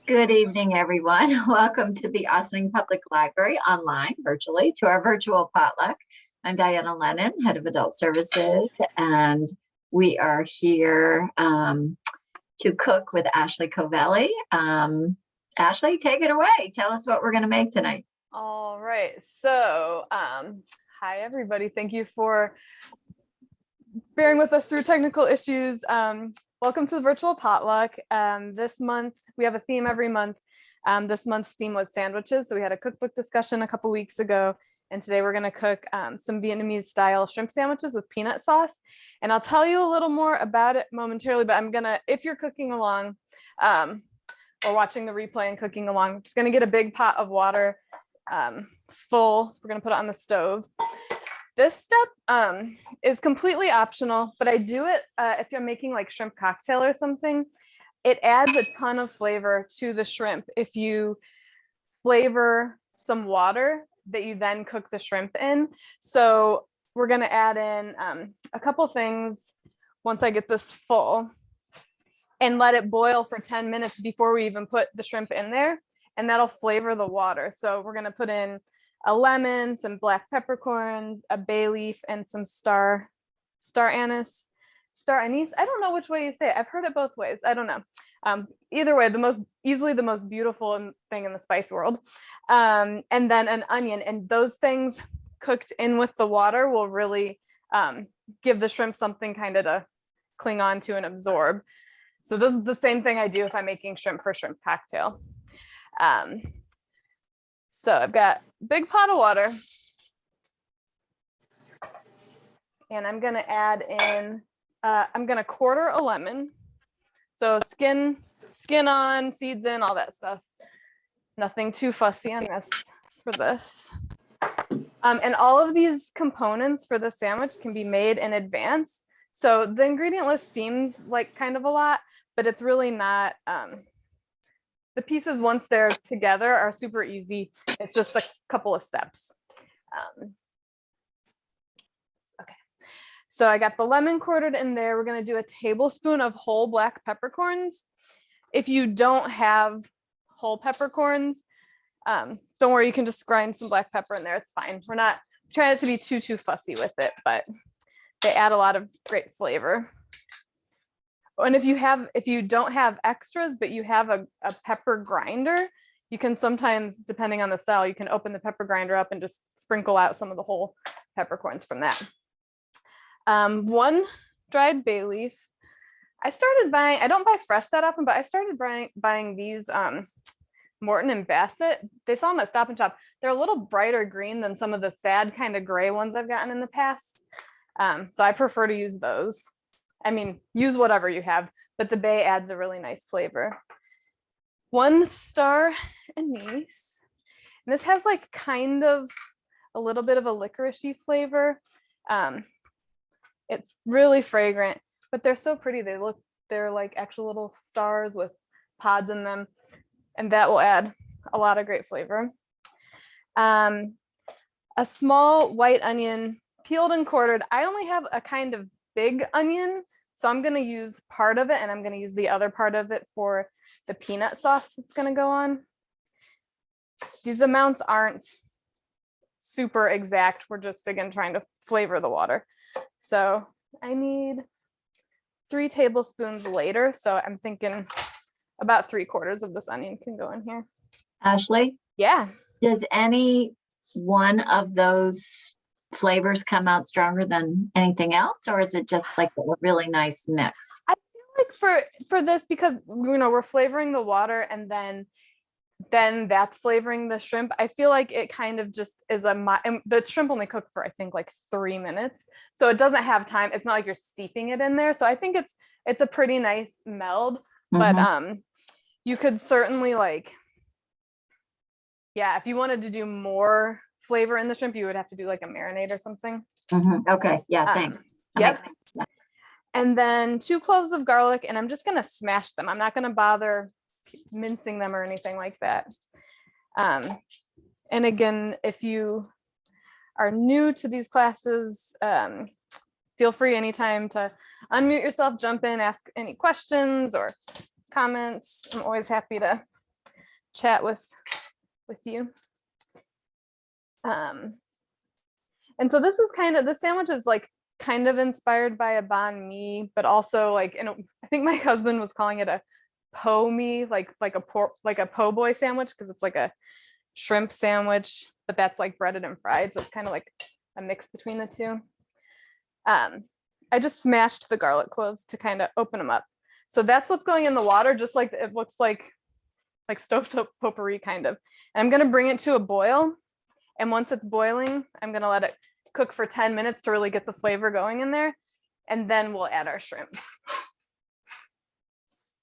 Good evening, everyone. Welcome to the Ossining Public Library online, virtually, to our virtual potluck. I'm Diana Lennon, Head of Adult Services, and we are here to cook with Ashley Covelli. Ashley, take it away. Tell us what we're going to make tonight. All right. So, hi, everybody. Thank you for bearing with us through technical issues. Welcome to the virtual potluck. This month, we have a theme every month. This month's theme was sandwiches. So we had a cookbook discussion a couple weeks ago. And today we're going to cook some Vietnamese style shrimp sandwiches with peanut sauce. And I'll tell you a little more about it momentarily, but I'm going to, if you're cooking along or watching the replay and cooking along, I'm just going to get a big pot of water full. So we're going to put it on the stove. This step is completely optional, but I do it if you're making like shrimp cocktail or something. It adds a ton of flavor to the shrimp if you flavor some water that you then cook the shrimp in. So we're going to add in a couple things once I get this full and let it boil for 10 minutes before we even put the shrimp in there, and that'll flavor the water. So we're going to put in a lemon, some black peppercorns, a bay leaf, and some star anise. Star anise, I don't know which way you say it. I've heard it both ways. I don't know. Either way, easily the most beautiful thing in the spice world. And then an onion, and those things cooked in with the water will really give the shrimp something kind of to cling on to and absorb. So this is the same thing I do if I'm making shrimp for shrimp cocktail. So I've got a big pot of water, and I'm going to add in, I'm going to quarter a lemon. So skin on, seeds in, all that stuff. Nothing too fussy on this for this. And all of these components for the sandwich can be made in advance. So the ingredient list seems like kind of a lot, but it's really not. The pieces, once they're together, are super easy. It's just a couple of steps. Okay, so I got the lemon quartered in there. We're going to do a tablespoon of whole black peppercorns. If you don't have whole peppercorns, don't worry, you can just grind some black pepper in there. It's fine. We're not trying to be too fussy with it, but they add a lot of great flavor. And if you don't have extras, but you have a pepper grinder, you can sometimes, depending on the style, you can open the pepper grinder up and just sprinkle out some of the whole peppercorns from that. One dried bay leaf. I don't buy fresh that often, but I started buying these Morton and Bassett. They sell them at Stop and Shop. They're a little brighter green than some of the sad kind of gray ones I've gotten in the past. So I prefer to use those. I mean, use whatever you have, but the bay adds a really nice flavor. One star anise. And this has like kind of a little bit of a licoricey flavor. It's really fragrant, but they're so pretty. They're like actual little stars with pods in them, and that will add a lot of great flavor. A small white onion, peeled and quartered. I only have a kind of big onion, so I'm going to use part of it, and I'm going to use the other part of it for the peanut sauce that's going to go on. These amounts aren't super exact. We're just, again, trying to flavor the water. So I need 3 tablespoons later. So I'm thinking about 3/4 of this onion can go in here. Ashley? Yeah. Does any one of those flavors come out stronger than anything else, or is it just like a really nice mix? I feel like for this, because we're flavoring the water and then that's flavoring the shrimp, I feel like it kind of just is the shrimp only cooked for I think like 3 minutes, so it doesn't have time. It's not like you're steeping it in there, so I think it's a pretty nice meld. But you could certainly if you wanted to do more flavor in the shrimp, you would have to do like a marinade or something. Okay, yeah, thanks. Yep. And then 2 cloves of garlic, and I'm just going to smash them. I'm not going to bother mincing them or anything like that. And again, if you are new to these classes, feel free anytime to unmute yourself, jump in, ask any questions or comments. I'm always happy to chat with you. And so this is the sandwich is like kind of inspired by a banh mi, but also like, I think my husband was calling it a po mi, like a po' boy sandwich, because it's like a shrimp sandwich, but that's like breaded and fried. So it's kind of like a mix between the two. I just smashed the garlic cloves to kind of open them up. So that's what's going in the water, just like it looks like stovetop potpourri kind of. And I'm gonna bring it to a boil. And once it's boiling, I'm gonna let it cook for 10 minutes to really get the flavor going in there. And then we'll add our shrimp.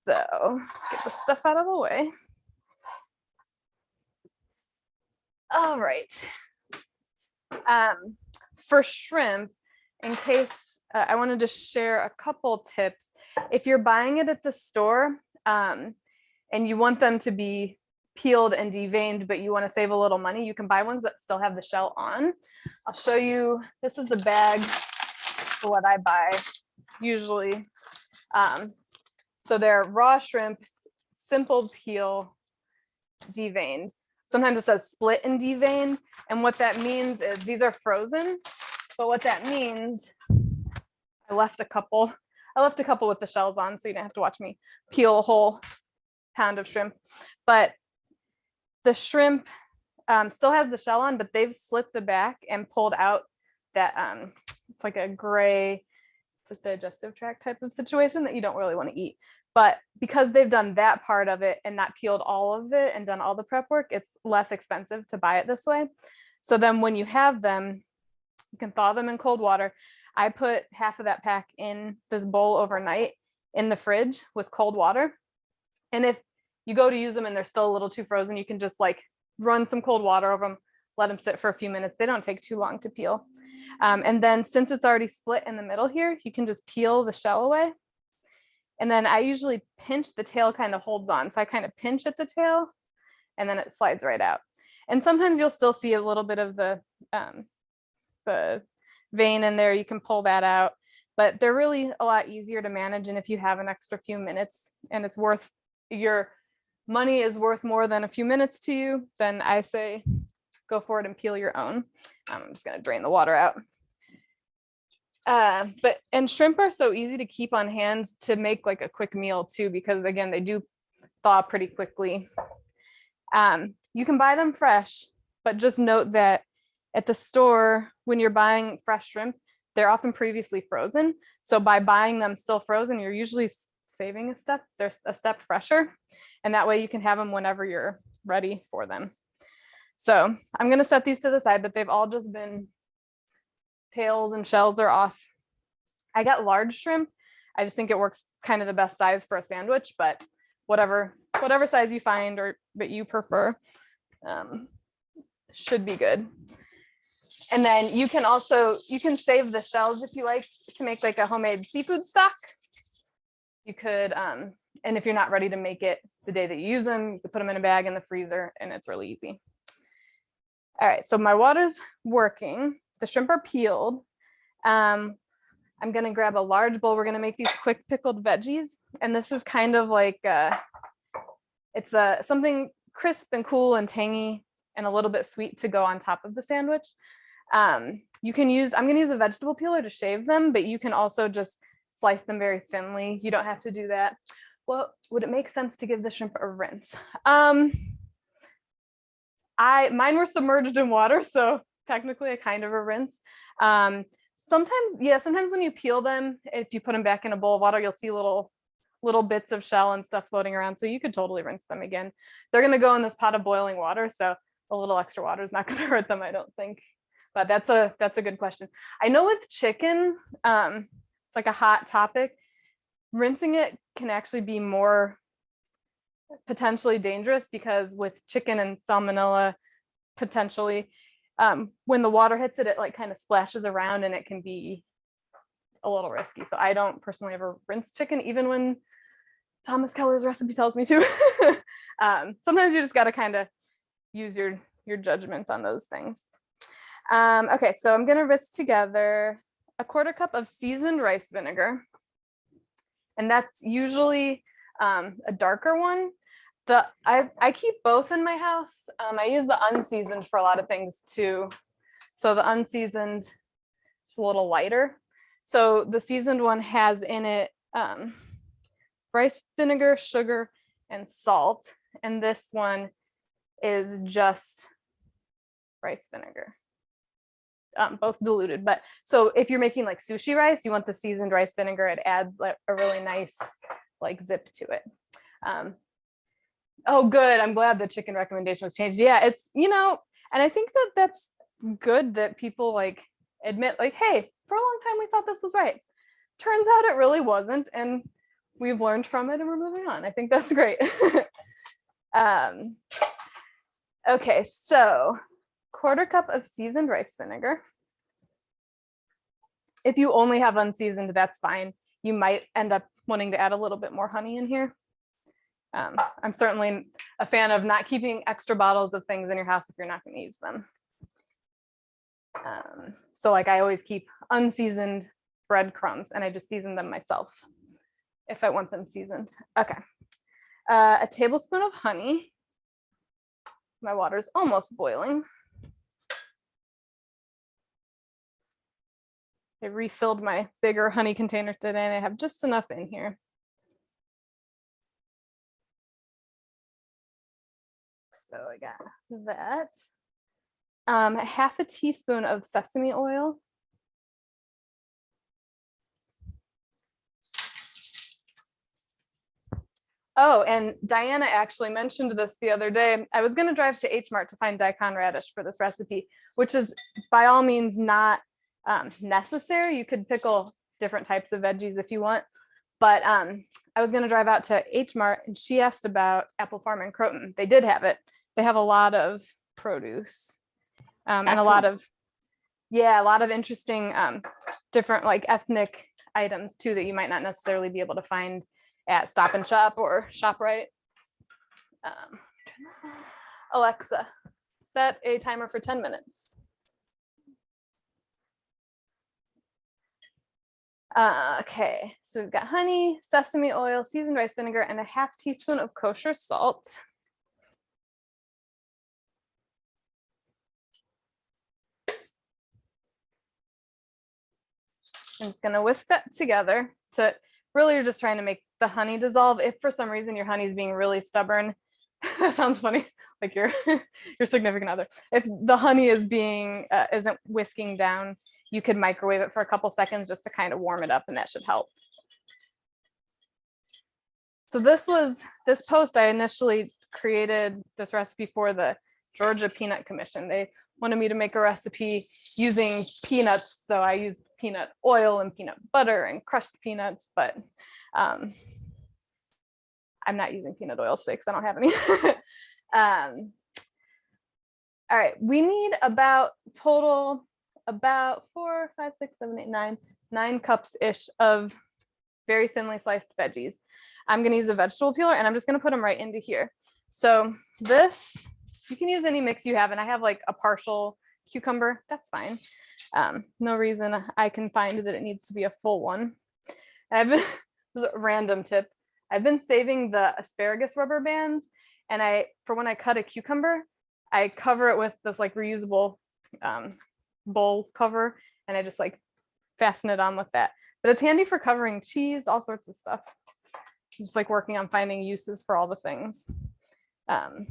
So just get the stuff out of the way. All right. For shrimp, in case I wanted to share a couple tips. If you're buying it at the store and you want them to be peeled and deveined, but you want to save a little money, you can buy ones that still have the shell on. I'll show you. This is the bag for what I buy usually. So they're raw shrimp, simple peel, deveined. Sometimes it says split and deveined, and what that means is these are frozen. But what that means, I left a couple with the shells on, so you don't have to watch me peel a whole pound of shrimp. But the shrimp still has the shell on, but they've slit the back and pulled out that it's like a gray, it's a digestive tract type of situation that you don't really want to eat. But because they've done that part of it and not peeled all of it and done all the prep work, it's less expensive to buy it this way. So then when you have them, you can thaw them in cold water. I put half of that pack in this bowl overnight in the fridge with cold water. And if you go to use them and they're still a little too frozen, you can just like run some cold water over them, let them sit for a few minutes. They don't take too long to peel. And then since it's already split in the middle here, you can just peel the shell away. And then I usually pinch, the tail kind of holds on. So I kind of pinch at the tail and then it slides right out. And sometimes you'll still see a little bit of the vein in there. You can pull that out, but they're really a lot easier to manage. And if you have an extra few minutes and it's worth, your money is worth more than a few minutes to you, then I say go for it and peel your own. I'm just going to drain the water out. And shrimp are so easy to keep on hand to make like a quick meal too, because again, they do thaw pretty quickly. You can buy them fresh, but just note that at the store, when you're buying fresh shrimp, they're often previously frozen. So by buying them still frozen, you're usually saving a step. They're a step fresher. And that way you can have them whenever you're ready for them. So I'm going to set these to the side, but they've all just been, tails and shells are off. I got large shrimp. I just think it works kind of the best size for a sandwich, but whatever size you find or that you prefer should be good. And then you can save the shells if you like to make like a homemade seafood stock. You could, and if you're not ready to make it the day that you use them, you could put them in a bag in the freezer and it's really easy. All right, so my water's working. The shrimp are peeled. I'm gonna grab a large bowl. We're gonna make these quick pickled veggies. And this is kind of like, it's something crisp and cool and tangy and a little bit sweet to go on top of the sandwich. You can use, I'm gonna use a vegetable peeler to shave them, but you can also just slice them very thinly. You don't have to do that. Well, would it make sense to give the shrimp a rinse? Mine were submerged in water, so technically a kind of a rinse. Sometimes when you peel them, if you put them back in a bowl of water, you'll see little bits of shell and stuff floating around. So you could totally rinse them again. They're gonna go in this pot of boiling water, so a little extra water is not gonna hurt them, I don't think. But that's a good question. I know with chicken, it's like a hot topic. Rinsing it can actually be more potentially dangerous because with chicken and salmonella, potentially, when the water hits it, it like kind of splashes around and it can be a little risky. So I don't personally ever rinse chicken, even when Thomas Keller's recipe tells me to. Sometimes you just got to kind of use your judgment on those things. Okay, so I'm gonna whisk together a 1/4 cup of seasoned rice vinegar. And that's usually a darker one. I keep both in my house. I use the unseasoned for a lot of things too. So the unseasoned is a little lighter. So the seasoned one has in it rice vinegar, sugar, and salt. And this one is just rice vinegar, both diluted. But so if you're making like sushi rice, you want the seasoned rice vinegar. It adds like a really nice like zip to it. Oh, good. I'm glad the chicken recommendation was changed. Yeah, it's, and I think that that's good that people like admit like, hey, for a long time we thought this was right. Turns out it really wasn't. And we've learned from it and we're moving on. I think that's great. Okay, so 1/4 cup of seasoned rice vinegar. If you only have unseasoned, that's fine. You might end up wanting to add a little bit more honey in here. I'm certainly a fan of not keeping extra bottles of things in your house if you're not going to use them. So like I always keep unseasoned breadcrumbs and I just season them myself if I want them seasoned. Okay. A tablespoon of honey. My water's almost boiling. I refilled my bigger honey container today and I have just enough in here. So I got that. 1/2 teaspoon of sesame oil. Oh, and Diana actually mentioned this the other day. I was going to drive to H Mart to find daikon radish for this recipe, which is by all means not necessary. You could pickle different types of veggies if you want. But I was going to drive out to H Mart and she asked about Apple Farm in Croton. They did have it. They have a lot of produce and a lot of interesting different like ethnic items too that you might not necessarily be able to find at Stop and Shop or ShopRite. Turn this on. Alexa, set a timer for 10 minutes. Okay, so we've got honey, sesame oil, seasoned rice vinegar, and a 1/2 teaspoon of kosher salt. I'm just going to whisk that together to really you're just trying to make the honey dissolve. If for some reason your honey is being really stubborn, that sounds funny, like your significant other. If the honey is being isn't whisking down, you could microwave it for a couple seconds just to kind of warm it up and that should help. So this post, I initially created this recipe for the Georgia Peanut Commission. They wanted me to make a recipe using peanuts. So I used peanut oil and peanut butter and crushed peanuts, but I'm not using peanut oil today because I don't have any. All right, we need about 4, 5, 6, 7, 8, 9 cups-ish of very thinly sliced veggies. I'm going to use a vegetable peeler and I'm just going to put them right into here. So this, you can use any mix you have, and I have like a partial cucumber, that's fine. No reason I can find that it needs to be a full one. This is a random tip. I've been saving the asparagus rubber bands, and for when I cut a cucumber, I cover it with this like reusable bowl cover, and I just like fasten it on with that. But it's handy for covering cheese, all sorts of stuff. Just like working on finding uses for all the things. I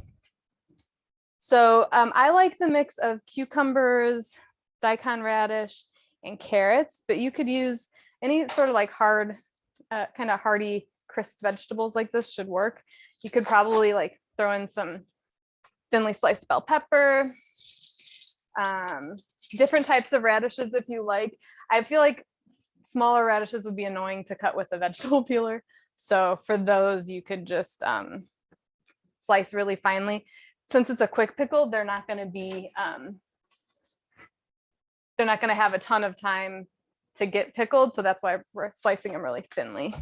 like the mix of cucumbers, daikon radish, and carrots, but you could use any sort of like hard, kind of hearty, crisp vegetables like this should work. You could probably like throw in some thinly sliced bell pepper, different types of radishes if you like. I feel like smaller radishes would be annoying to cut with a vegetable peeler. So for those, you could just slice really finely. Since it's a quick pickle, they're not going to have a ton of time to get pickled. So that's why we're slicing them really thinly.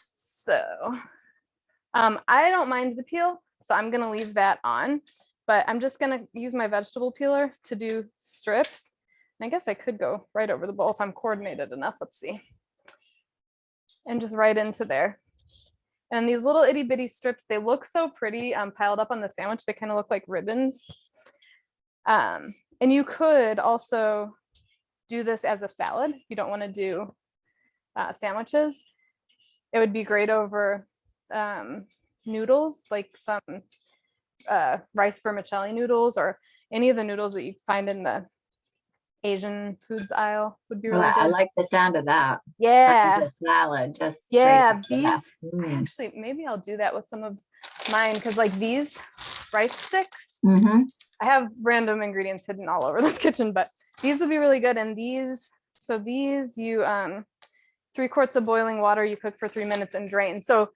So I don't mind the peel, so I'm going to leave that on, but I'm just going to use my vegetable peeler to do strips. And I guess I could go right over the bowl if I'm coordinated enough. Let's see. And just right into there. And these little itty bitty strips, they look so pretty piled up on the sandwich. They kind of look like ribbons. And you could also do this as a salad. If you don't want to do sandwiches, it would be great over noodles, like some rice vermicelli noodles or any of the noodles that you find in the Asian foods aisle would be really Well, good. I like the sound of that. Yeah. As a salad, just straight Yeah, up to these that. actually, maybe I'll do that with some of mine because like these rice sticks, Mm-hmm. I have random ingredients hidden all over this kitchen, but these would be really good. And these, so these you 3 quarts of boiling water, you cook for 3 minutes and drain. So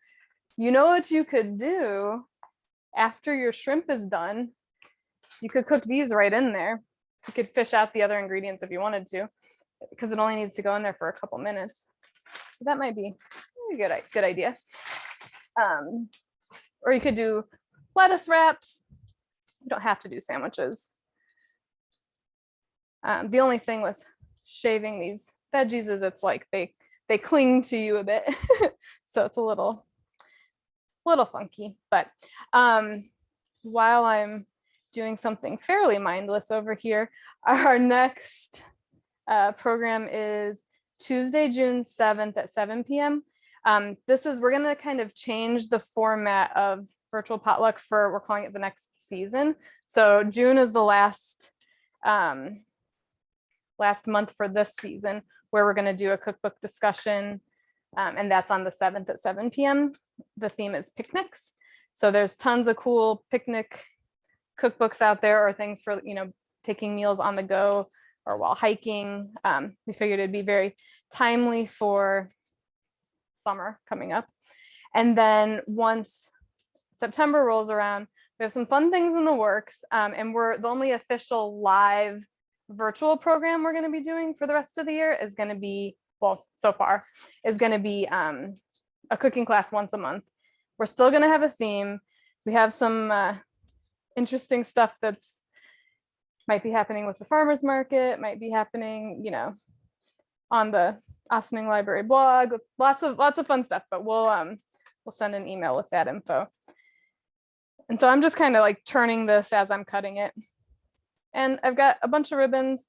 you know what you could do after your shrimp is done? You could cook these right in there. You could fish out the other ingredients if you wanted to, because it only needs to go in there for a couple minutes. That might be a good idea. Or you could do lettuce wraps. You don't have to do sandwiches. The only thing with shaving these veggies is it's like they cling to you a bit, so it's a little funky. But while I'm doing something fairly mindless over here, our next program is Tuesday, June 7th at 7 p.m. We're gonna kind of change the format of virtual potluck we're calling it the next season. So June is the last month for this season where we're gonna do a cookbook discussion. And that's on the 7th at 7 p.m. The theme is picnics. So there's tons of cool picnic cookbooks out there or things for, taking meals on the go or while hiking. We figured it'd be very timely for summer coming up. And then once September rolls around, we have some fun things in the works. And the only official live virtual program we're going to be doing for the rest of the year is going to be, so far, is going to be a cooking class once a month. We're still going to have a theme. We have some interesting stuff that's might be happening with the farmers market, might be happening, on the Ossining Library blog, lots of fun stuff, but we'll send an email with that info. And so I'm just kind of like turning this as I'm cutting it. And I've got a bunch of ribbons.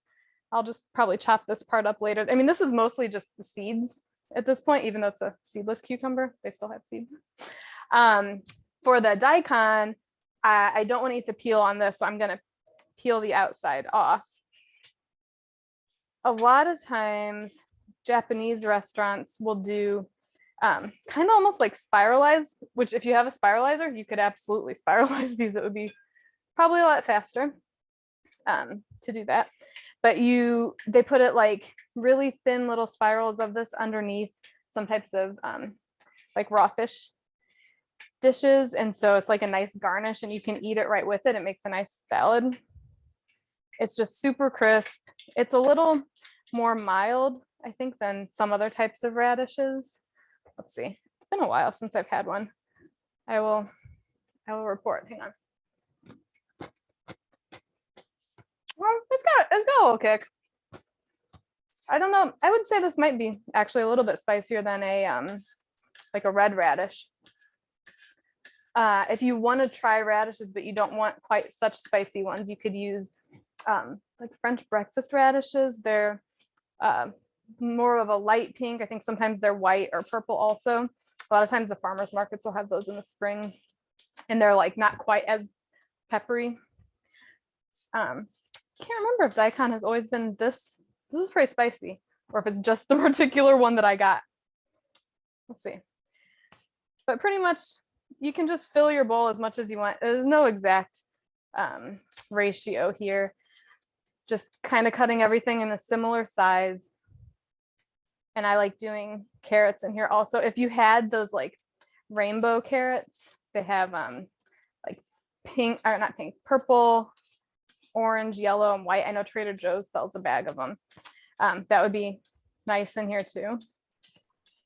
I'll just probably chop this part up later. I mean, this is mostly just the seeds at this point, even though it's a seedless cucumber, they still have seeds. For the daikon, I don't want to eat the peel on this, so I'm going to peel the outside off. A lot of times, Japanese restaurants will do kind of almost like spiralize, which if you have a spiralizer, you could absolutely spiralize these. It would be probably a lot faster to do that. But they put it like really thin little spirals of this underneath some types of like raw fish dishes. And so it's like a nice garnish and you can eat it right with it. It makes a nice salad. It's just super crisp. It's a little more mild, I think, than some other types of radishes. Let's see. It's been a while since I've had one. I will report. Hang on. Well, it's got a little kick. I don't know. I would say this might be actually a little bit spicier than like a red radish. If you want to try radishes, but you don't want quite such spicy ones, you could use like French breakfast radishes. They're more of a light pink. I think sometimes they're white or purple also. A lot of times the farmers markets will have those in the spring and they're like not quite as peppery. Can't remember if daikon has always been this is pretty spicy or if it's just the particular one that I got. Let's see. But pretty much you can just fill your bowl as much as you want. There's no exact ratio here. Just kind of cutting everything in a similar size. And I like doing carrots in here also. If you had those like rainbow carrots, they have like pink, or not pink, purple, orange, yellow, and white. I know Trader Joe's sells a bag of them. That would be nice in here too.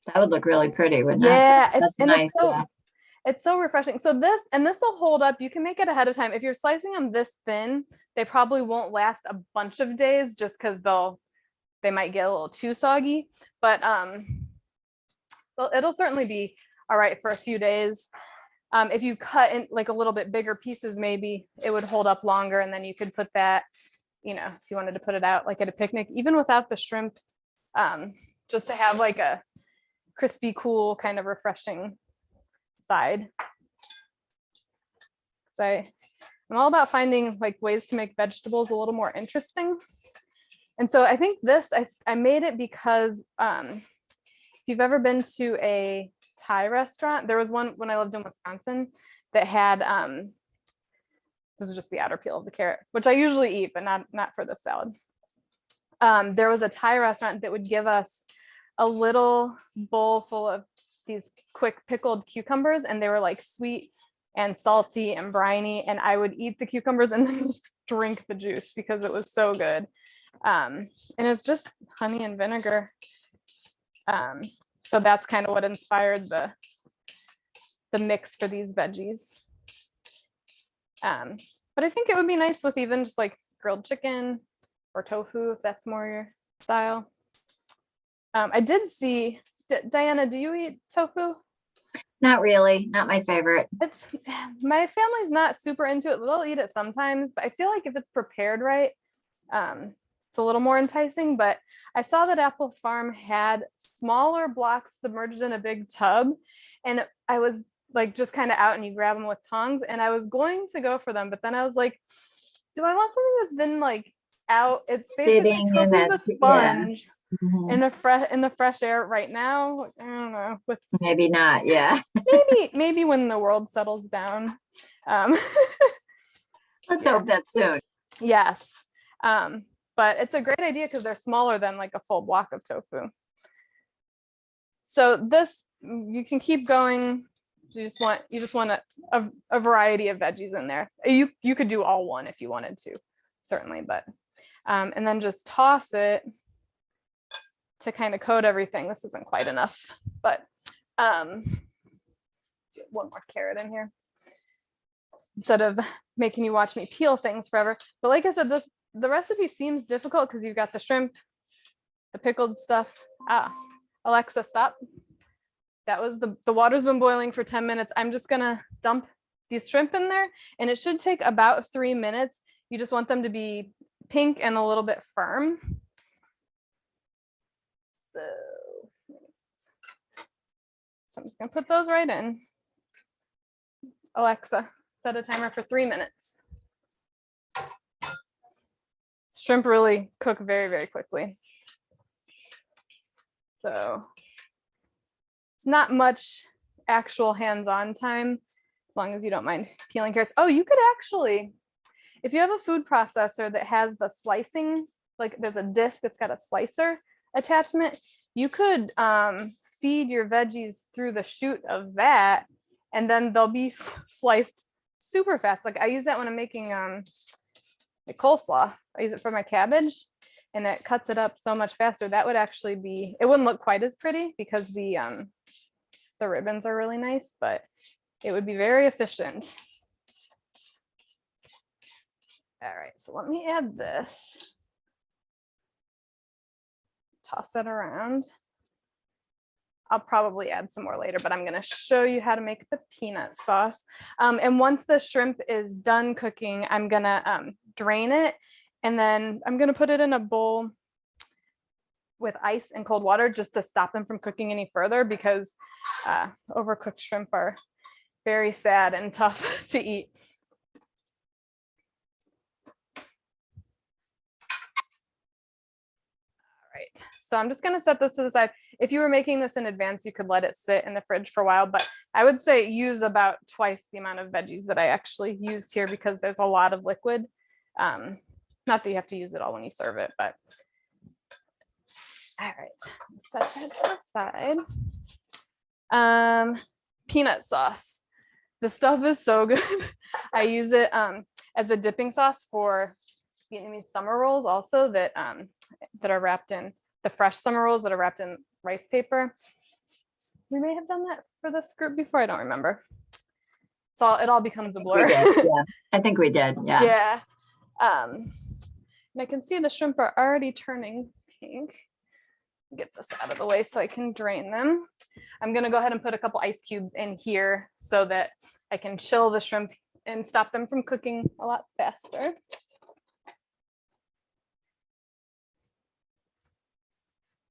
That would look really pretty, wouldn't it? Yeah, That's nice. It's so refreshing. So this will hold up. You can make it ahead of time. If you're slicing them this thin, they probably won't last a bunch of days just because they might get a little too soggy. But well, it'll certainly be all right for a few days. If you cut in like a little bit bigger pieces, maybe it would hold up longer, and then you could put that, if you wanted to put it out like at a picnic, even without the shrimp, just to have like a crispy, cool, kind of refreshing side. So I'm all about finding like ways to make vegetables a little more interesting. And so I think I made it because if you've ever been to a Thai restaurant, there was one when I lived in Wisconsin that had, this was just the outer peel of the carrot, which I usually eat, but not for the salad. There was a Thai restaurant that would give us a little bowl full of these quick pickled cucumbers, and they were like sweet and salty and briny, and I would eat the cucumbers and then drink the juice because it was so good. And it's just honey and vinegar. So that's kind of what inspired the mix for these veggies. But I think it would be nice with even just like grilled chicken or tofu, if that's more your style. I did see, Diana, do you eat tofu? Not really, not my favorite. My family's not super into it. They'll eat it sometimes, but I feel like if it's prepared right, it's a little more enticing. But I saw that Apple Farm had smaller blocks submerged in a big tub, and I was like just kind of out, and you grab them with tongs, and I was going to go for them, but then I was like, do I want something that's been like out? It's basically tofu's a sponge. Yeah. Mm-hmm. In the fresh air right now. I don't know. Maybe not. Yeah. maybe when the world settles down. Let's hope that soon. Yes. But it's a great idea because they're smaller than like a full block of tofu. So this, you can keep going. You just want a variety of veggies in there. You could do all one if you wanted to, certainly, but and then just toss it to kind of coat everything. This isn't quite enough, but one more carrot in here instead of making you watch me peel things forever. But like I said, the recipe seems difficult because you've got the shrimp, the pickled stuff. Alexa, stop. That was the water's been boiling for 10 minutes. I'm just gonna dump these shrimp in there, and it should take about 3 minutes. You just want them to be pink and a little bit firm. So I'm just gonna put those right in. Alexa, set a timer for 3 minutes. Shrimp really cook very, very quickly. So it's not much actual hands-on time, as long as you don't mind peeling carrots. Oh, you could actually, if you have a food processor that has the slicing, like there's a disc that's got a slicer attachment, you could feed your veggies through the chute of that, and then they'll be sliced super fast. Like I use that when I'm making like coleslaw. I use it for my cabbage, and it cuts it up so much faster. That would actually be, it wouldn't look quite as pretty because the ribbons are really nice, but it would be very efficient. All right, so let me add this. Toss that around. I'll probably add some more later, but I'm going to show you how to make the peanut sauce. And once the shrimp is done cooking, I'm going to drain it, and then I'm going to put it in a bowl with ice and cold water just to stop them from cooking any further, because overcooked shrimp are very sad and tough to eat. All right, so I'm just going to set this to the side. If you were making this in advance, you could let it sit in the fridge for a while, but I would say use about twice the amount of veggies that I actually used here, because there's a lot of liquid. Not that you have to use it all when you serve it, but all right, set that to the side. Peanut sauce. The stuff is so good. I use it as a dipping sauce for Vietnamese summer rolls also, that are wrapped in, the fresh summer rolls that are wrapped in rice paper. We may have done that for this group before, I don't remember. So it all becomes a blur. Yeah, I think we did. Yeah. Yeah. And I can see the shrimp are already turning pink. Get this out of the way so I can drain them. I'm gonna go ahead and put a couple ice cubes in here so that I can chill the shrimp and stop them from cooking a lot faster.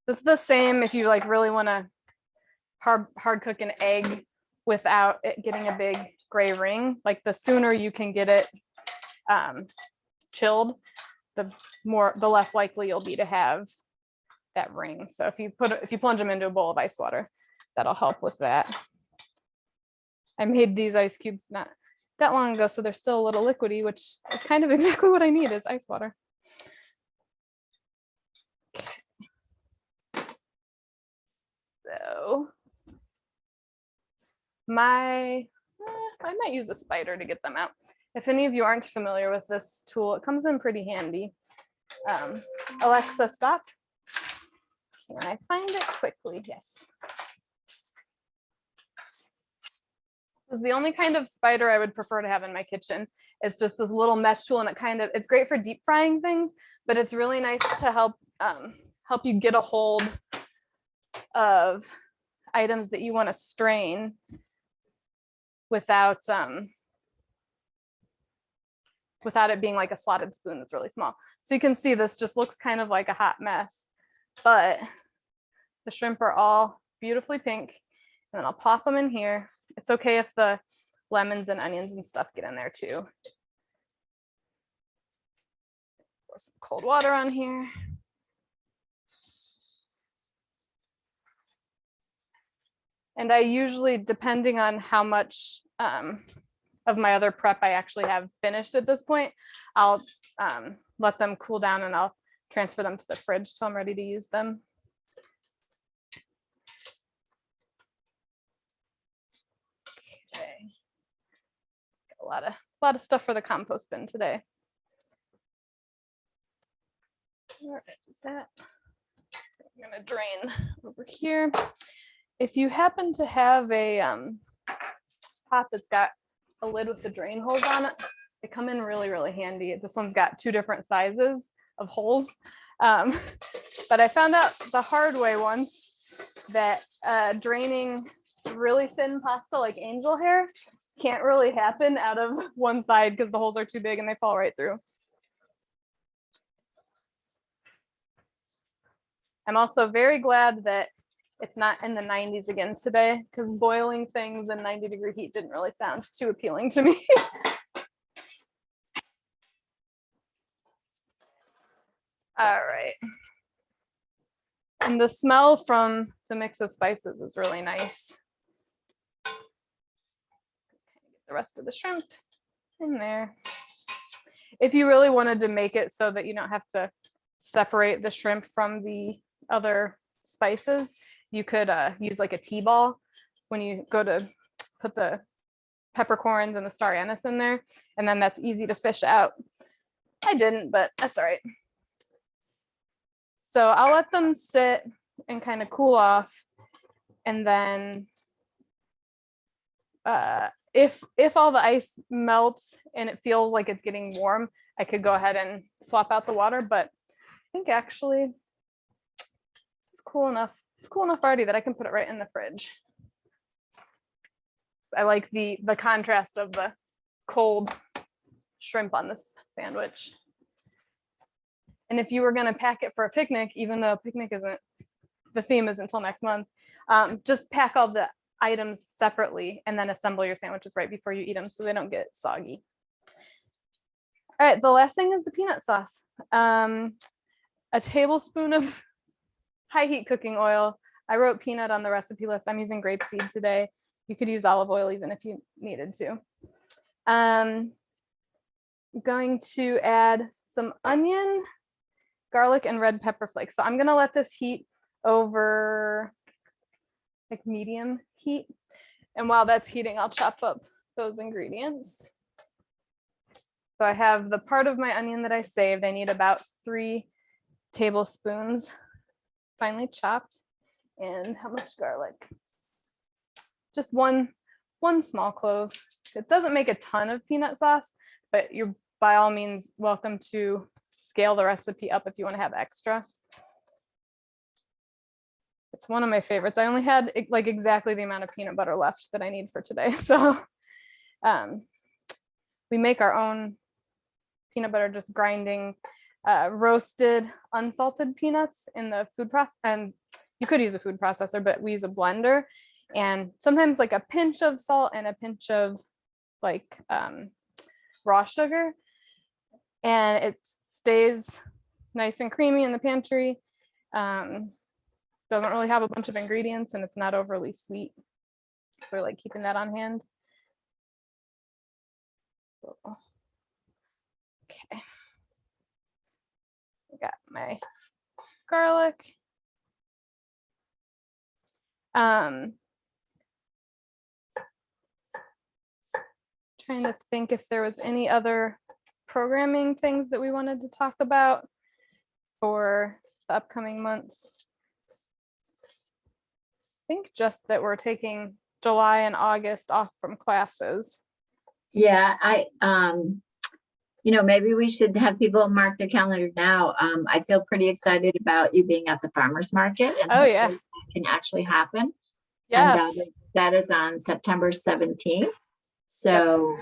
This is the same if you like really want to hard cook an egg without it getting a big gray ring. Like the sooner you can get it chilled, the less likely you'll be to have that ring. So if you plunge them into a bowl of ice water, that'll help with that. I made these ice cubes not that long ago, so they're still a little liquidy, which is kind of exactly what I need is ice water. So I might use a spider to get them out. If any of you aren't familiar with this tool, it comes in pretty handy. Alexa, stop. Can I find it quickly? Yes. This is the only kind of spider I would prefer to have in my kitchen. It's just this little mesh tool, and it's great for deep frying things, but it's really nice to help you get a hold of items that you want to strain without it being like a slotted spoon that's really small. So you can see this just looks kind of like a hot mess, but the shrimp are all beautifully pink. And then I'll pop them in here. It's okay if the lemons and onions and stuff get in there too. Pour some cold water on here. And I usually, depending on how much of my other prep I actually have finished at this point, I'll let them cool down and I'll transfer them to the fridge till I'm ready to use them. Okay. Got a lot of stuff for the compost bin today. All right, that I'm gonna drain over here. If you happen to have a pot that's got a lid with the drain holes on it, they come in really, really handy. This one's got 2 different sizes of holes. But I found out the hard way once that draining really thin pasta like angel hair can't really happen out of one side because the holes are too big and they fall right through. I'm also very glad that it's not in the 90s again today, because boiling things in 90-degree heat didn't really sound too appealing to me. All right. And the smell from the mix of spices is really nice. Get the rest of the shrimp in there. If you really wanted to make it so that you don't have to separate the shrimp from the other spices, you could use like a T-ball when you go to put the peppercorns and the star anise in there, and then that's easy to fish out. I didn't, but that's all right. So I'll let them sit and kind of cool off, and then if all the ice melts and it feels like it's getting warm, I could go ahead and swap out the water, but I think actually it's cool enough. It's cool enough already that I can put it right in the fridge. I like the contrast of the cold shrimp on this sandwich. And if you were going to pack it for a picnic, even though picnic isn't, the theme is until next month, just pack all the items separately and then assemble your sandwiches right before you eat them so they don't get soggy. All right, the last thing is the peanut sauce. A tablespoon of high heat cooking oil. I wrote peanut on the recipe list. I'm using grapeseed today. You could use olive oil even if you needed to. I'm going to add some onion, garlic, and red pepper flakes. So I'm going to let this heat over like medium heat. And while that's heating, I'll chop up those ingredients. So I have the part of my onion that I saved. I need about 3 tablespoons finely chopped. And how much garlic? Just one small clove. It doesn't make a ton of peanut sauce, but you're by all means welcome to scale the recipe up if you want to have extra. It's one of my favorites. I only had like exactly the amount of peanut butter left that I need for today. So we make our own peanut butter, just grinding roasted unsalted peanuts in the food process. And you could use a food processor, but we use a blender, and sometimes like a pinch of salt and a pinch of like raw sugar, and it stays nice and creamy in the pantry. Doesn't really have a bunch of ingredients, and it's not overly sweet, so we're like keeping that on hand. Okay, I got my garlic. Trying to think if there was any other programming things that we wanted to talk about for the upcoming months. I think just that we're taking July and August off from classes. Yeah, maybe we should have people mark their calendar now. I feel pretty excited about you being at the farmers market, and Oh yeah, that can actually happen. yes. And that is on September 17th. So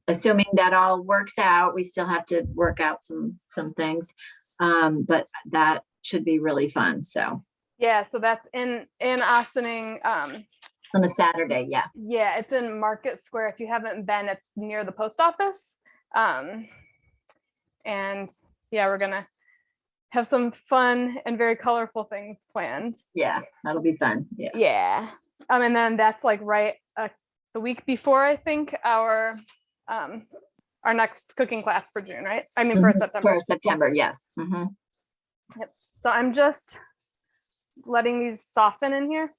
assuming that all works out, we still have to work out some things, but that should be really fun. So Yeah, so that's in Ossining. on a Saturday, yeah. Yeah, it's in Market Square. If you haven't been, it's near the post office. And yeah, we're gonna have some fun and very colorful things planned. Yeah, that'll be fun. Yeah. Yeah. And then that's like right the week before, I think, our next cooking class for June, right? I mean, for September. For September, yes. Yep. So I'm just letting these soften in here.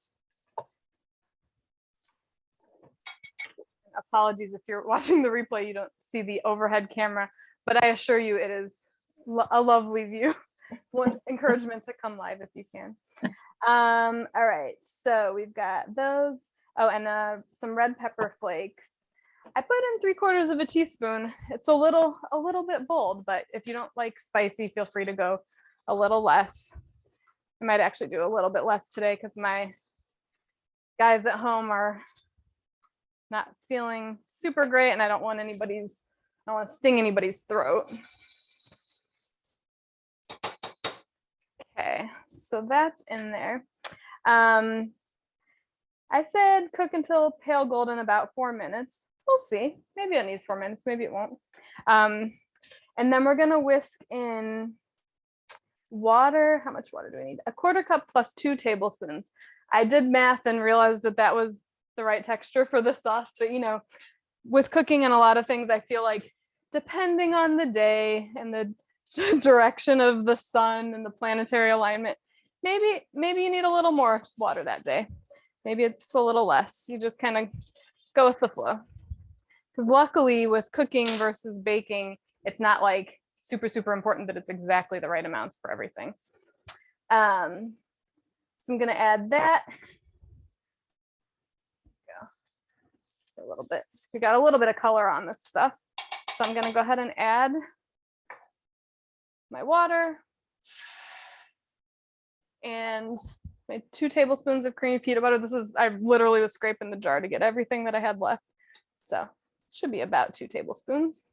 Apologies if you're watching the replay, you don't see the overhead camera, but I assure you it is a lovely view. One encouragement to come live if you can. All right, so we've got those. Oh, and some red pepper flakes. I put in 3/4 teaspoon. It's a little bit bold, but if you don't like spicy, feel free to go a little less. I might actually do a little bit less today because my guys at home are not feeling super great, and I don't want to sting anybody's throat. Okay, so that's in there. I said cook until pale golden, about 4 minutes. We'll see. Maybe it needs 4 minutes, maybe it won't. And then we're gonna whisk in water. How much water do we need? 1/4 cup plus 2 tablespoons. I did math and realized that was the right texture for the sauce, but with cooking and a lot of things, I feel like depending on the day and the direction of the sun and the planetary alignment, maybe you need a little more water that day. Maybe it's a little less. You just kind of go with the flow. Because luckily with cooking versus baking, it's not like super important that it's exactly the right amounts for everything. So I'm gonna add that. A little bit. We got a little bit of color on this stuff. So I'm gonna go ahead and add my water and my 2 tablespoons of creamy peanut butter. I literally was scraping the jar to get everything that I had left. So it should be about 2 tablespoons.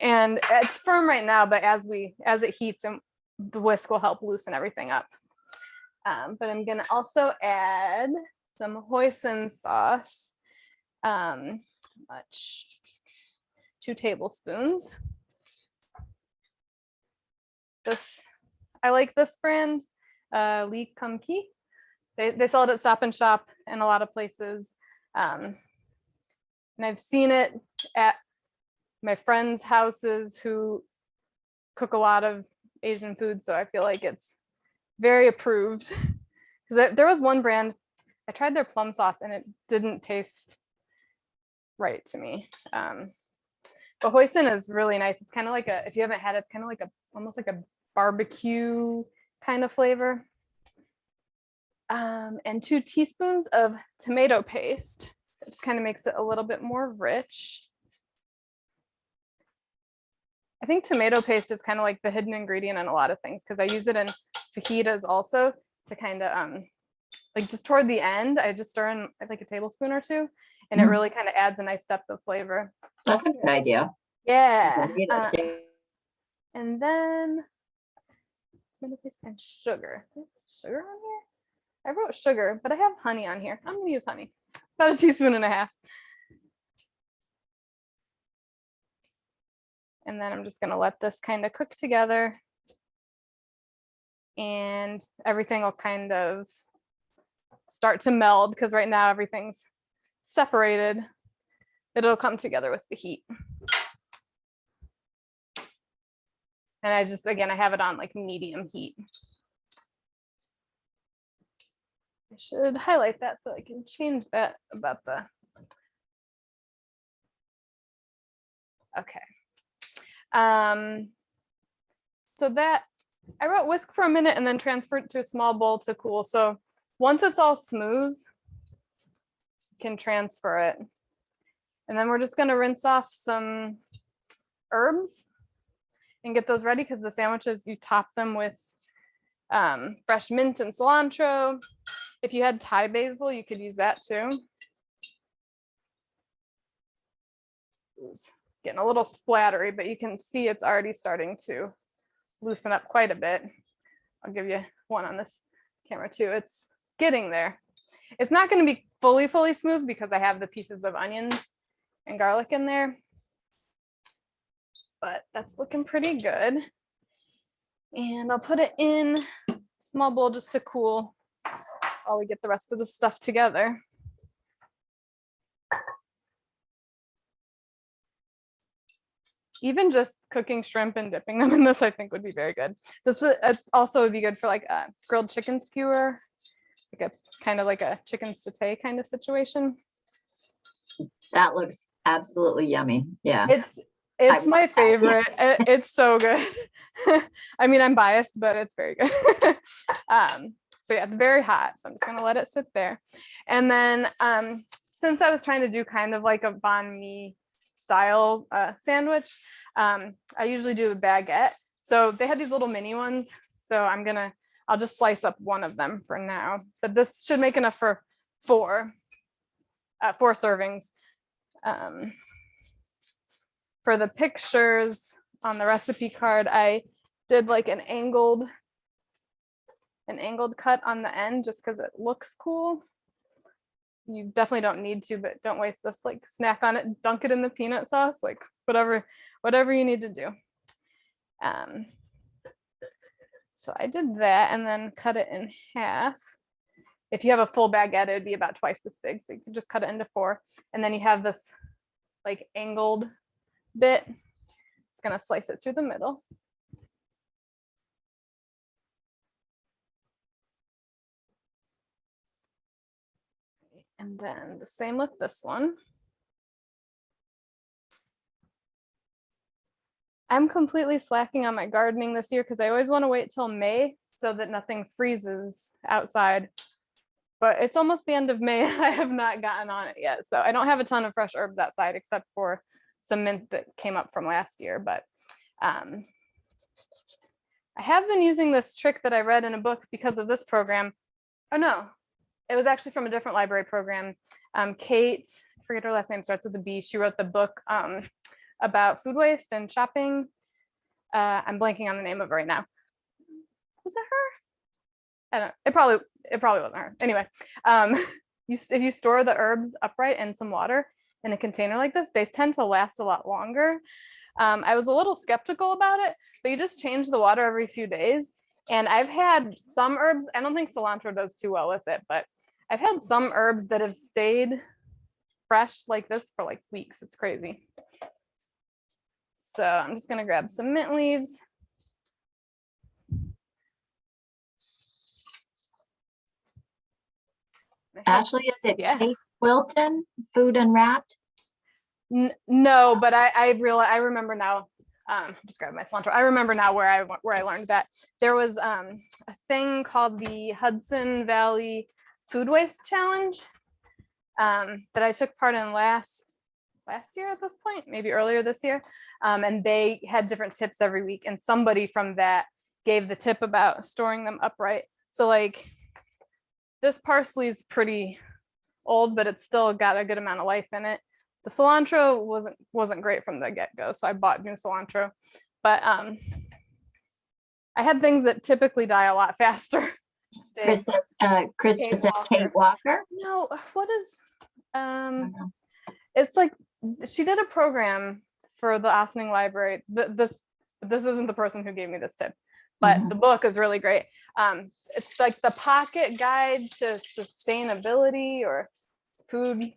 And it's firm right now, but as it heats, and the whisk will help loosen everything up. But I'm gonna also add some hoisin sauce. 2 tablespoons. I like this brand, Lee Kum Ki. They sell it at Stop and Shop in a lot of places. And I've seen it at my friends' houses who cook a lot of Asian food, so I feel like it's very approved. There was one brand, I tried their plum sauce and it didn't taste right to me. But hoisin is really nice. It's kind of like if you haven't had it, it's kind of like almost like a barbecue kind of flavor. And 2 teaspoons of tomato paste. It just kind of makes it a little bit more rich. I think tomato paste is kind of like the hidden ingredient in a lot of things because I use it in fajitas also to kind of like just toward the end, I just stir in like a tablespoon or two, and it really kind of adds a nice depth of flavor. That's a good idea. Yeah. Potatoes. And then tomato paste and sugar. Sugar on here? I wrote sugar, but I have honey on here. I'm gonna use honey. About a teaspoon and a half. And then I'm just gonna let this kind of cook together. And everything will kind of start to meld because right now everything's separated. It'll come together with the heat. And I just, again, I have it on like medium heat. I should highlight that so I can change that about the, okay. So that, I wrote whisk for a minute and then transfer it to a small bowl to cool. So once it's all smooth, you can transfer it. And then we're just gonna rinse off some herbs and get those ready because the sandwiches, you top them with fresh mint and cilantro. If you had Thai basil, you could use that too. It's getting a little splattery, but you can see it's already starting to loosen up quite a bit. I'll give you one on this camera too. It's getting there. It's not going to be fully smooth because I have the pieces of onions and garlic in there, but that's looking pretty good. And I'll put it in a small bowl just to cool while we get the rest of the stuff together. Even just cooking shrimp and dipping them in this, I think would be very good. This also would be good for like a grilled chicken skewer, like a kind of like a chicken satay kind of situation. That looks absolutely yummy. Yeah. It's my favorite. It's so good. I mean, I'm biased, but it's very good. So yeah, it's very hot. So I'm just gonna let it sit there. And then since I was trying to do kind of like a banh mi style sandwich, I usually do a baguette. So they had these little mini ones. So I'll just slice up one of them for now. But this should make enough for four servings. For the pictures on the recipe card, I did like an angled cut on the end just because it looks cool. You definitely don't need to, but don't waste this. Like snack on it, dunk it in the peanut sauce, like whatever you need to do. So I did that and then cut it in half. If you have a full baguette, it would be about twice this big. So you can just cut it into 4. And then you have this like angled bit. It's gonna slice it through the middle. And then the same with this one. I'm completely slacking on my gardening this year because I always want to wait till May so that nothing freezes outside. But it's almost the end of May. I have not gotten on it yet. So I don't have a ton of fresh herbs outside except for some mint that came up from last year. But I have been using this trick that I read in a book because of this program. Oh no, it was actually from a different library program. Kate, I forget her last name, starts with a B. She wrote the book about food waste and shopping. I'm blanking on the name of it right now. Was it her? I don't know. It probably wasn't her. Anyway, if you store the herbs upright in some water in a container like this, they tend to last a lot longer. I was a little skeptical about it, but you just change the water every few days. And I've had some herbs, I don't think cilantro does too well with it, but I've had some herbs that have stayed fresh like this for like weeks. It's crazy. So I'm just gonna grab some mint leaves. Ashley, is it Kate Wilton, Food Unwrapped? No, but I remember now. Just grab my cilantro. I remember now where I learned that there was a thing called the Hudson Valley Food Waste Challenge that I took part in last last year at this point, maybe earlier this year. And they had different tips every week. And somebody from that gave the tip about storing them upright. So like this parsley is pretty old, but it's still got a good amount of life in it. The cilantro wasn't great from the get-go, so I bought new cilantro. But I had things that typically die a lot faster. Chris just said Kate Walker. No, what is it's like she did a program for the Ossining Library. This isn't the person who gave me this tip, but the book is really great. It's like the Pocket Guide to Sustainability or Food.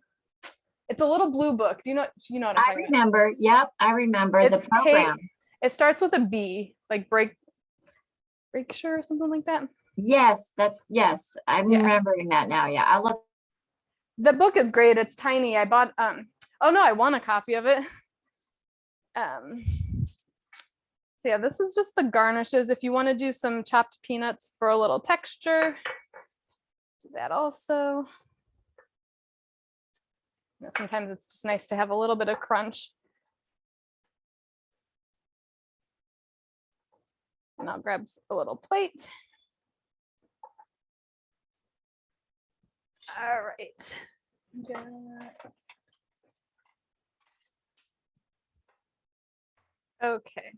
It's a little blue book. Do you know what I'm talking about? Remember. Yep, I remember the program. It starts with a B, like Breakshire or something like that. Yes, I'm remembering that now. Yeah, I look. The book is great. It's tiny. I bought oh no, I won a copy of it. So yeah, this is just the garnishes. If you want to do some chopped peanuts for a little texture, do that also. You know, sometimes it's just nice to have a little bit of crunch. And I'll grab a little plate. All right. Okay.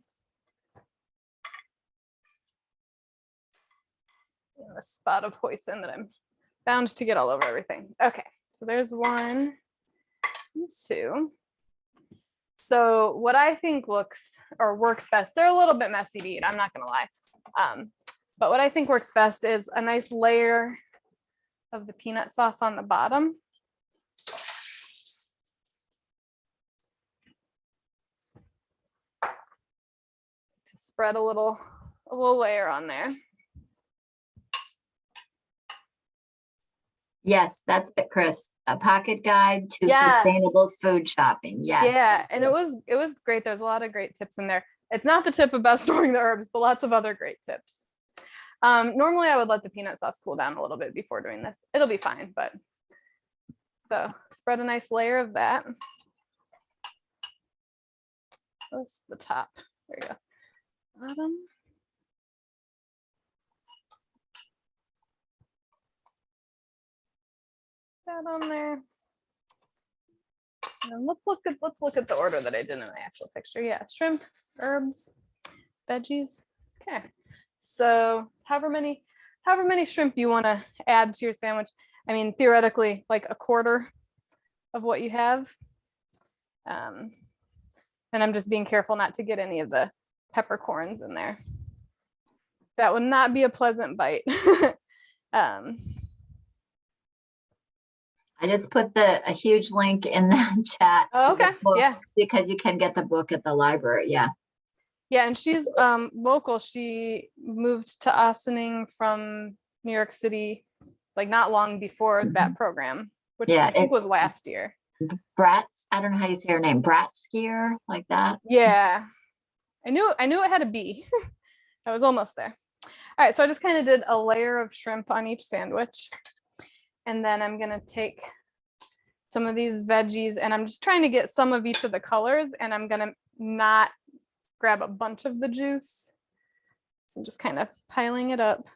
A spot of hoisin that I'm bound to get all over everything. Okay, so there's 1 and 2. So what I think looks or works best, they're a little bit messy to eat, I'm not gonna lie. But what I think works best is a nice layer of the peanut sauce on the bottom. To spread a little layer on there. Yes, that's it, Chris. A pocket guide to sustainable food shopping. Yes. Yeah, and it was great. There's a lot of great tips in there. It's not the tip about storing the herbs, but lots of other great tips. Normally I would let the peanut sauce cool down a little bit before doing this. It'll be fine, but so spread a nice layer of that. That's the top. There you go. Bottom. That on there. And then let's look at the order that I did in my actual picture. Yeah, shrimp, herbs, veggies. Okay. So however many shrimp you want to add to your sandwich. I mean, theoretically, like a quarter of what you have. And I'm just being careful not to get any of the peppercorns in there. That would not be a pleasant bite. I just put a huge link in the chat. Oh, okay. Yeah. Because you can get the book at the library. Yeah. Yeah, and she's local. She moved to Ossining from New York City, like not long before that program, which I think was last year. Bratz, I don't know how you say her name. Bratskier, like that. Yeah, I knew it had a B. I was almost there. All right, so I just kind of did a layer of shrimp on each sandwich. And then I'm gonna take some of these veggies and I'm just trying to get some of each of the colors, and I'm gonna not grab a bunch of the juice. So I'm just kind of piling it up.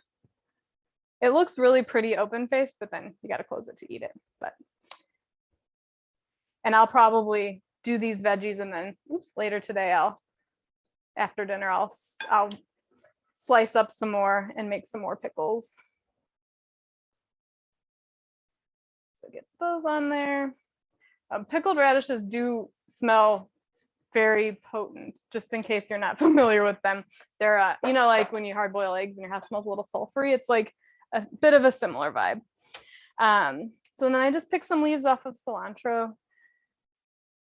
It looks really pretty open faced, but then you got to close it to eat it. And I'll probably do these veggies and then later today after dinner I'll slice up some more and make some more pickles. So get those on there. Pickled radishes do smell very potent, just in case you're not familiar with them. They're, like when you hard boil eggs and your house smells a little sulfury, it's like a bit of a similar vibe. So then I just picked some leaves off of cilantro.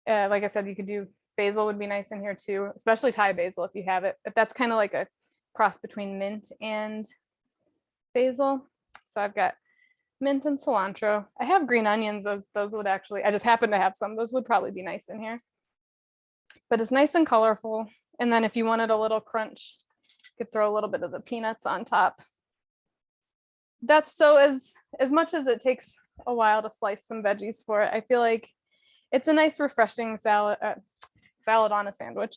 Like I said, you could do basil would be nice in here too, especially Thai basil if you have it. But that's kind of like a cross between mint and basil. So I've got mint and cilantro. I have green onions. Those would actually, I just happen to have some. Those would probably be nice in here. But it's nice and colorful. And then if you wanted a little crunch, you could throw a little bit of the peanuts on top. That's so as much as it takes a while to slice some veggies for it, I feel like it's a nice refreshing salad on a sandwich,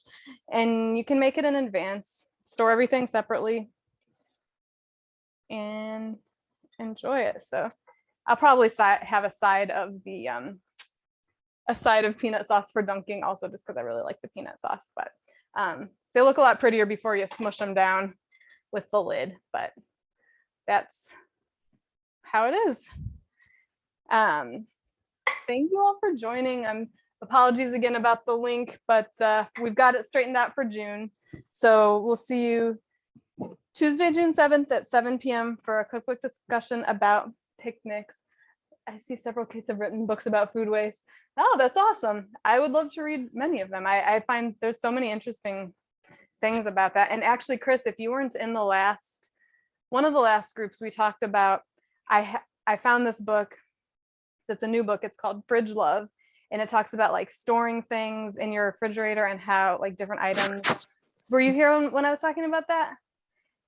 and you can make it in advance, store everything separately, and enjoy it. So I'll probably have a side of peanut sauce for dunking also, just because I really like the peanut sauce, but they look a lot prettier before you smush them down with the lid, but that's how it is. Thank you all for joining. Apologies again about the link, but we've got it straightened out for June. So we'll see you Tuesday, June 7th at 7 p.m. for a cookbook discussion about picnics. I see several kids have written books about food waste. Oh, that's awesome. I would love to read many of them. I find there's so many interesting things about that. And actually, Chris, if you weren't in one of the last groups we talked about, I found this book that's a new book. It's called Fridge Love. And it talks about like storing things in your refrigerator and how like different items. Were you here when I was talking about that?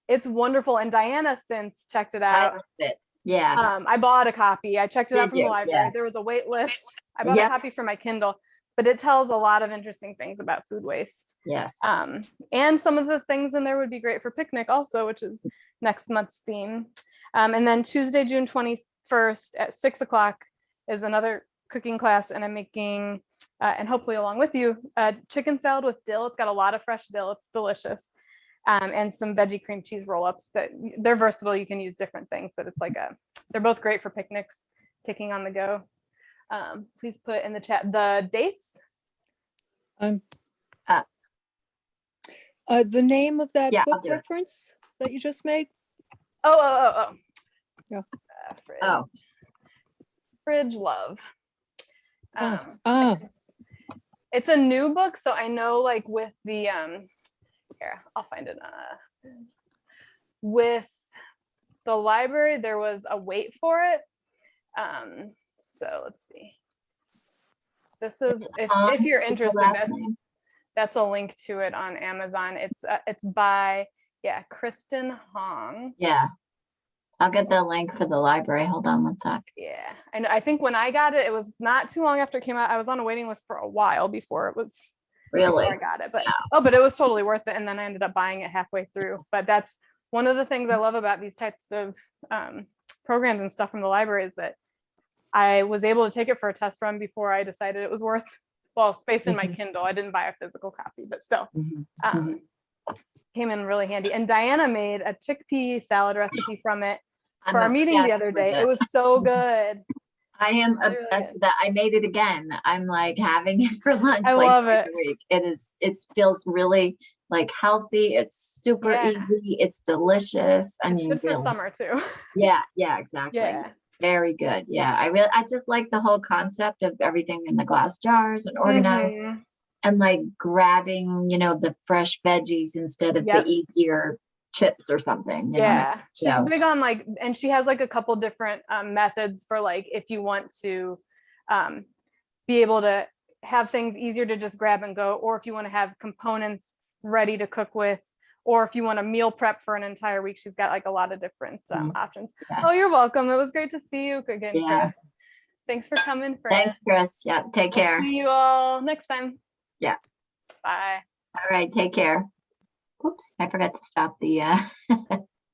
It's wonderful. And Diana since checked it out. I loved it. Yeah. I bought a copy. I checked it out from the library. Yeah. There was a wait list. I bought a copy for my Kindle, but it tells a lot of interesting things about food waste. Yes. And some of the things in there would be great for picnic also, which is next month's theme. And then Tuesday, June 21st at 6 o'clock is another cooking class, and I'm making, and hopefully along with you, chicken salad with dill. It's got a lot of fresh dill. It's delicious. And some veggie cream cheese roll-ups that they're versatile. You can use different things, but it's like they're both great for picnics, taking on the go. Please put in the chat the dates. The name of that Yeah, book reference that you just made? Oh. Yeah. Fridge Love. Ah. It's a new book, so I know like with the here, I'll find it. With the library, there was a wait for it. So let's see. This is if you're interested, that's a link to it on Amazon. It's by Kristen Hong. Yeah. I'll get the link for the library. Hold on one sec. Yeah, and I think when I got it, it was not too long after it came out. I was on a waiting list for a while before it was Really? before I got it, but it was totally worth it. And then I ended up buying it halfway through. But that's one of the things I love about these types of programs and stuff from the library is that I was able to take it for a test run before I decided it was worth space in my Kindle. I didn't buy a physical copy, but still came in really handy. And Diana made a chickpea salad recipe from it for our meeting the other day. It was so good. I am obsessed with that. I made it again. I'm like having it for lunch. I love it. A week. It feels really like healthy. It's super easy. It's delicious. I mean, good for summer too. Yeah, exactly. Yeah. Very good. Yeah. I just like the whole concept of everything in the glass jars and organized and like grabbing, the fresh veggies instead of the easier chips or something. She's big on and she has like a couple different methods for like if you want to be able to have things easier to just grab and go, or if you want to have components ready to cook with, or if you want to meal prep for an entire week. She's got like a lot of different options. Oh, you're welcome. It was great to see you again, Chris. Thanks for coming, Chris. Thanks, Chris. Yeah, take care. See you all next time. Yeah. Bye. All right, take care. Oops, I forgot to stop the